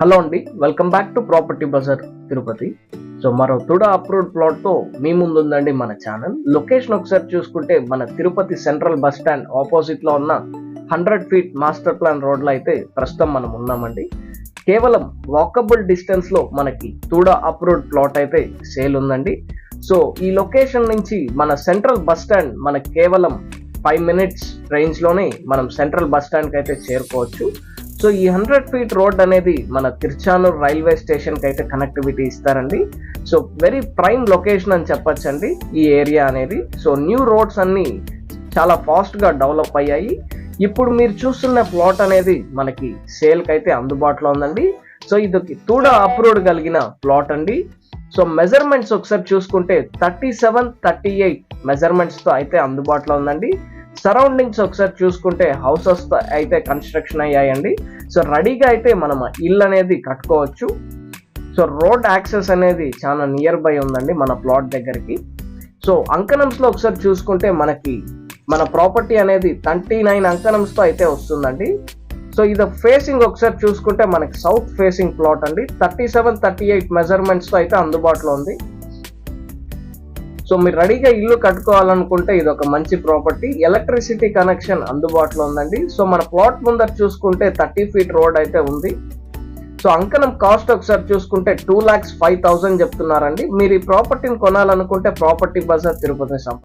Hello అండి, welcome back to property bazaar Tirupati. So మరో TUDA approved plot తో మీ ముందు ఉందండి మన ఛానల్. లొకేషన్ ఒకసారి చూసుకుంటే మన Tirupati central bus stand opposite లో ఉన్న 100 ఫీట్ మాస్టర్ ప్లాన్ రోడ్ లో అయితే ప్రస్తుతం మనం ఉన్నామండి. కేవలం వాకబుల్ డిస్టెన్స్ లో మనకి తుడా అప్రూవ్డ్ ప్లాట్ అయితే సేల్ ఉందండి. సో ఈ లొకేషన్ నుంచి మన సెంట్రల్ బస్ స్టాండ్ మనకి కేవలం 5 మినిట్స్ రేంజ్ లోనే మనం సెంట్రల్ బస్ స్టాండ్ కి అయితే చేరుకోవచ్చు. సో ఈ 100 ఫీట్ రోడ్ అనేది మన తిరుచానూర్ రైల్వే స్టేషన్ కి అయితే కనెక్టివిటీ ఇస్తారండి. సో వెరీ ప్రైమ్ లొకేషన్ అని చెప్పొచ్చండి ఈ ఏరియా అనేది. సో న్యూ రోడ్స్ అన్ని చాలా ఫాస్ట్ గా డెవలప్ అయ్యాయి. ఇప్పుడు మీరు చూస్తున్న ప్లాట్ అనేది మనకి సేల్ కి అయితే అందుబాటులో ఉందండి. సో ఇది తుడా అప్రూవ్డ్ కలిగిన ప్లాట్ అండి. సో మెజర్మెంట్స్ ఒకసారి చూసుకుంటే 37-38 మెజర్మెంట్స్ తో అయితే అందుబాటులో ఉందండి. సరౌండింగ్స్ ఒకసారి చూసుకుంటే హౌసెస్ అయితే కన్స్ట్రక్షన్ అయ్యాయండి. సో రెడీగా అయితే మనం ఇల్లు అనేది కట్టుకోవచ్చు. సో రోడ్ యాక్సెస్ అనేది చాలా నియర్ బై ఉందండి మన ప్లాట్ దగ్గరికి. సో అంకణంస్ లో ఒకసారి చూసుకుంటే మనకి మన ప్రాపర్టీ అనేది 39 అంకణంస్ తో అయితే వస్తుందండి. సో ఇది ఫేసింగ్ ఒకసారి చూసుకుంటే మనకి సౌత్ ఫేసింగ్ ప్లాట్ అండి. 37-38 మెజర్మెంట్స్ తో అయితే అందుబాటులో ఉంది. సో మీరు రెడీగా ఇల్లు కట్టుకోవాలనుకుంటే ఇది ఒక మంచి ప్రాపర్టీ. ఎలక్ట్రిసిటీ కనెక్షన్ అందుబాటులో ఉందండి. సో మన ప్లాట్ ముందర చూసుకుంటే 30 ఫీట్ రోడ్ అయితే ఉంది. సో అంకణం కాస్ట్ ఒకసారి చూసుకుంటే 2,05,000 చెప్తున్నారండి. మీరు ఈ ప్రాపర్టీని కొనాలనుకుంటే ప్రాపర్టీ బజార్ తిరుపతి